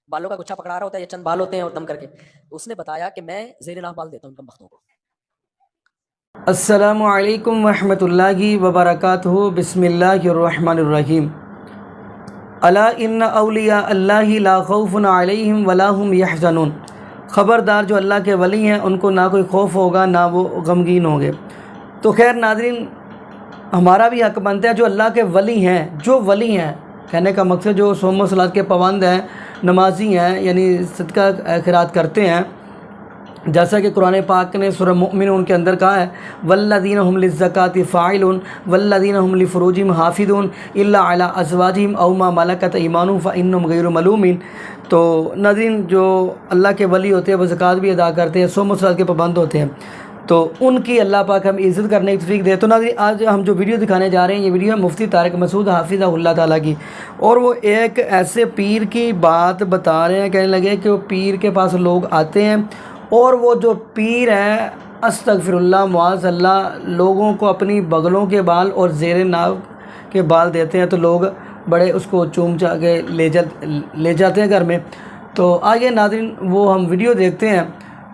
بالوں کا گچھا پکڑا رہا ہوتا ہے، یہ چند بال ہوتے ہیں اور دم کر کے، تو اس نے بتایا کہ میں زیر ناف بال دیتا ہوں ان کم بختوں کو۔ السلام علیکم ورحمۃ اللہ وبرکاتہ۔ بسم اللہ الرحمن الرحیم۔ الا ان اولیاء اللہ لا خوف علیہم ولا هم یحزنون۔ خبردار، جو اللہ کے ولی ہیں ان کو نہ کوئی خوف ہوگا نہ وہ غمگین ہوں گے۔ تو خیر ناظرین، ہمارا بھی حق بنتا ہے جو اللہ کے ولی ہیں، کہنے کا مقصد جو صوم و صلات کے پابند ہیں، نمازی ہیں، یعنی صدقہ خیرات کرتے ہیں، جیسا کہ قرآن پاک نے سورہ مؤمنون کے اندر کہا ہے والذین هم للزکاۃ فاعلون والذین هم لفروجہم حافظون الا علی ازواجہم او ما ملکت ایمانہم فانہم غیر ملومین۔ تو ناظرین، جو اللہ کے ولی ہوتے ہیں وہ زکوٰۃ بھی ادا کرتے ہیں، صوم و صلات کے پابند ہوتے ہیں، تو ان کی اللہ پاک ہم عزت کرنے کی توفیق دے۔ تو ناظرین، آج ہم جو ویڈیو دکھانے جا رہے ہیں، یہ ویڈیو ہے مفتی طارق مسعود حافظہ اللہ تعالیٰ کی، اور وہ ایک ایسے پیر کی بات بتا رہے ہیں، کہنے لگے کہ وہ پیر کے پاس لوگ آتے ہیں اور وہ جو پیر ہے استغفر اللہ معاذ اللہ لوگوں کو اپنی بغلوں کے بال اور زیر ناف کے بال دیتے ہیں، تو لوگ بڑے اس کو چوم چا کے لے جاتے ہیں گھر میں۔ تو آئیے ناظرین وہ ہم ویڈیو دیکھتے ہیں،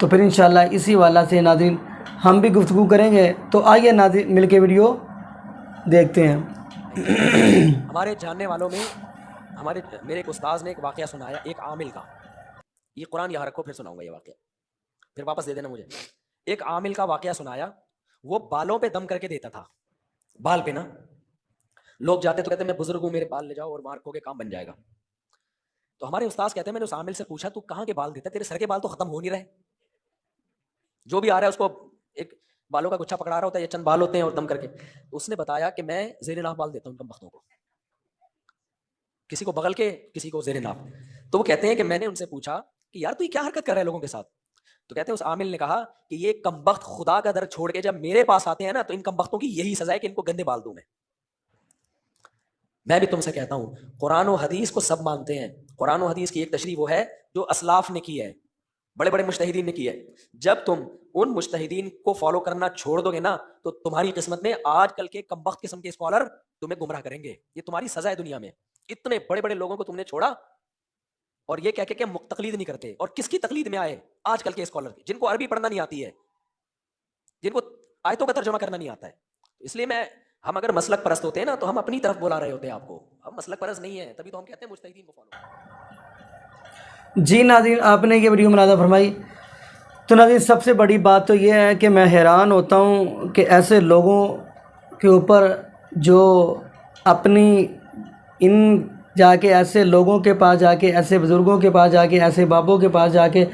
تو پھر انشاءاللہ اسی والا سے ناظرین ہم بھی گفتگو کریں گے۔ تو آئیے ناظرین مل کے ویڈیو دیکھتے ہیں۔ ہمارے جاننے والوں میں میرے ایک استاذ نے ایک واقعہ سنایا ایک عامل کا، یہ قرآن یہاں رکھو، پھر سناؤں گا یہ واقعہ، پھر واپس دے دینا مجھے۔ ایک عامل کا واقعہ سنایا، وہ بالوں پہ دم کر کے دیتا تھا، بال پہ نا، لوگ جاتے تو کہتے میں بزرگ ہوں، میرے بال لے جاؤ اور مارکو کے کام بن جائے گا۔ تو ہمارے استاذ کہتے ہیں میں نے اس عامل سے پوچھا تو کہاں کے بال دیتا ہے، تیرے سر کے بال تو ختم ہو نہیں رہے، جو بھی آ رہا ہے اس کو ایک بالوں کا گچھا پکڑا رہا ہوتا ہے، یہ چند بال ہوتے ہیں اور دم کر کے۔ اس نے بتایا کہ میں زیر ناف بال دیتا ہوں کم بختوں کو، کسی کو بغل کے کسی کو زیر ناف۔ تو وہ کہتے ہیں کہ میں نے ان سے پوچھا کہ یار تو یہ کیا حرکت کر رہا ہے لوگوں کے ساتھ؟ تو کہتے ہیں اس عامل نے کہا کہ یہ کمبخت خدا کا در چھوڑ کے جب میرے پاس آتے ہیں نا تو ان کمبختوں کی یہی سزا ہے کہ ان کو گندے بال دوں میں بھی تم سے کہتا ہوں قرآن و حدیث کو سب مانتے ہیں، قرآن و حدیث کی ایک تشریح وہ ہے جو اسلاف نے کی ہے، بڑے بڑے مجتہدین نے کی ہے۔ جب تم ان مجتہدین کو فالو کرنا چھوڑ دو گے نا تو تمہاری قسمت میں آج کل کے کمبخت قسم کے اسکالر تمہیں گمراہ کریں گے، یہ تمہاری سزا ہے دنیا میں۔ اتنے بڑے بڑے لوگوں کو تم نے چھوڑا اور یہ کہہ کے کہ تقلید نہیں کرتے، اور کس کی تقلید میں آئے؟ آج کل کے اسکالر کی، جن کو عربی پڑھنا نہیں آتی ہے، جن کو آیتوں کا ترجمہ کرنا نہیں آتا ہے۔ اس لیے ہم اگر مسلک پرست ہوتے ہیں نا تو ہم اپنی طرف بلا رہے ہوتے ہیں آپ کو، ہم مسلک پرست نہیں ہیں، تبھی تو ہم کہتے ہیں مجتہدین کو فالو۔ جی ناظرین، آپ نے یہ ویڈیو ملاحظہ فرمائی، تو ناظرین سب سے بڑی بات تو یہ ہے کہ میں حیران ہوتا ہوں کہ ایسے لوگوں کے اوپر جو اپنی جا کے ایسے لوگوں کے پاس جا کے، ایسے بزرگوں کے پاس جا کے، ایسے بابوں کے پاس جا کے،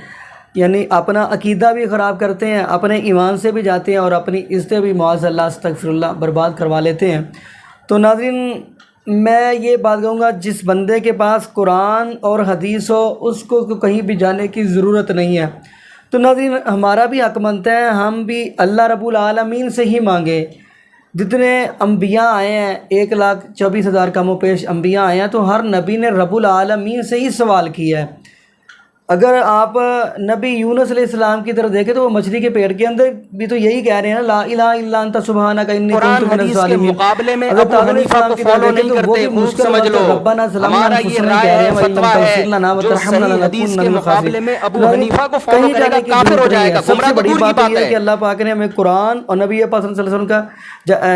یعنی اپنا عقیدہ بھی خراب کرتے ہیں، اپنے ایمان سے بھی جاتے ہیں اور اپنی عزتیں بھی معاذ اللہ استغفر اللہ برباد کروا لیتے ہیں۔ تو ناظرین میں یہ بات کہوں گا، جس بندے کے پاس قرآن اور حدیث ہو اس کو کہیں بھی جانے کی ضرورت نہیں ہے۔ تو ناظرین ہمارا بھی حق بنتا ہے ہم بھی اللہ رب العالمین سے ہی مانگے۔ جتنے انبیاء آئے ہیں، 1,24,000 کم و پیش انبیاء آئے ہیں، تو ہر نبی نے رب العالمین سے ہی سوال کیا ہے۔ اگر آپ نبی یونس علیہ السلام کی طرف دیکھیں تو وہ مچھلی کے پیٹ کے اندر بھی تو یہی کہہ رہے ہیں لا الہ الا انت سبحانک انی کنت من الظالمین۔ مقابلے میں اگر ابو تعالیٰ حنیفہ کو کی طرف فالو دیکھیں نہیں تو وہ کرتے، بھی خوب مشکل سمجھ لو ربنا ظلمنا ہمارا یہ انفسنا رائے کہہ رہے ہے، ہیں وَإِن لَمْ فتویٰ تَغْفِرْ ہے، لَنَا جو وَتَرْحَمْنَا صحیح حدیث لَنَكُونَنَّ کے مِنَ مقابلے میں الْخَاسِرِينَ۔ ابو حنیفہ کو فالو کہیں کرے جانے گا کی کافر ہو ضرورت جائے نہیں گا، ہے۔ سب گمراہ سے تو بڑی دور کی بات تو بات یہ ہے ہے۔ کہ اللہ پاک نے ہمیں قرآن اور نبی پاک صلی اللہ علیہ وسلم کا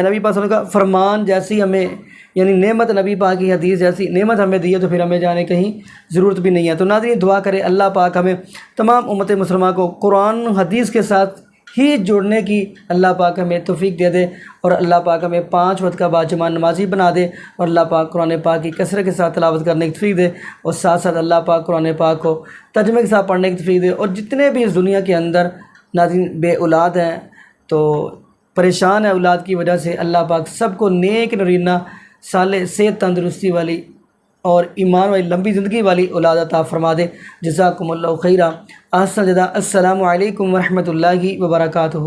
نبی پاک صلی اللہ علیہ وسلم کا فرمان جیسی ہمیں، یعنی نعمت نبی پاک کی حدیث جیسی نعمت ہمیں دی ہے، تو پھر ہمیں جانے کہیں ضرورت بھی نہیں ہے۔ تو ناظرین دعا کرے اللہ پاک ہمیں تمام امت مسلمہ کو قرآن حدیث کے ساتھ ہی جڑنے کی اللہ پاک ہمیں توفیق دے دے، اور اللہ پاک ہمیں 5 وقت کا باجماع نمازی بنا دے، اور اللہ پاک قرآن پاک کی کثرت کے ساتھ تلاوت کرنے کی توفیق دے، اور ساتھ ساتھ اللہ پاک قرآن پاک کو ترجمے کے ساتھ پڑھنے کی توفیق دے۔ اور جتنے بھی اس دنیا کے اندر ناظرین بے اولاد ہیں، تو پریشان ہے اولاد کی وجہ سے، اللہ پاک سب کو نیک نرینہ صالح صحت تندرستی والی اور ایمان والی لمبی زندگی والی اولاد عطا فرما دے۔ جزاکم اللہ خیرہ، احسن جزا۔ السلام علیکم ورحمۃ اللہ وبرکاتہ۔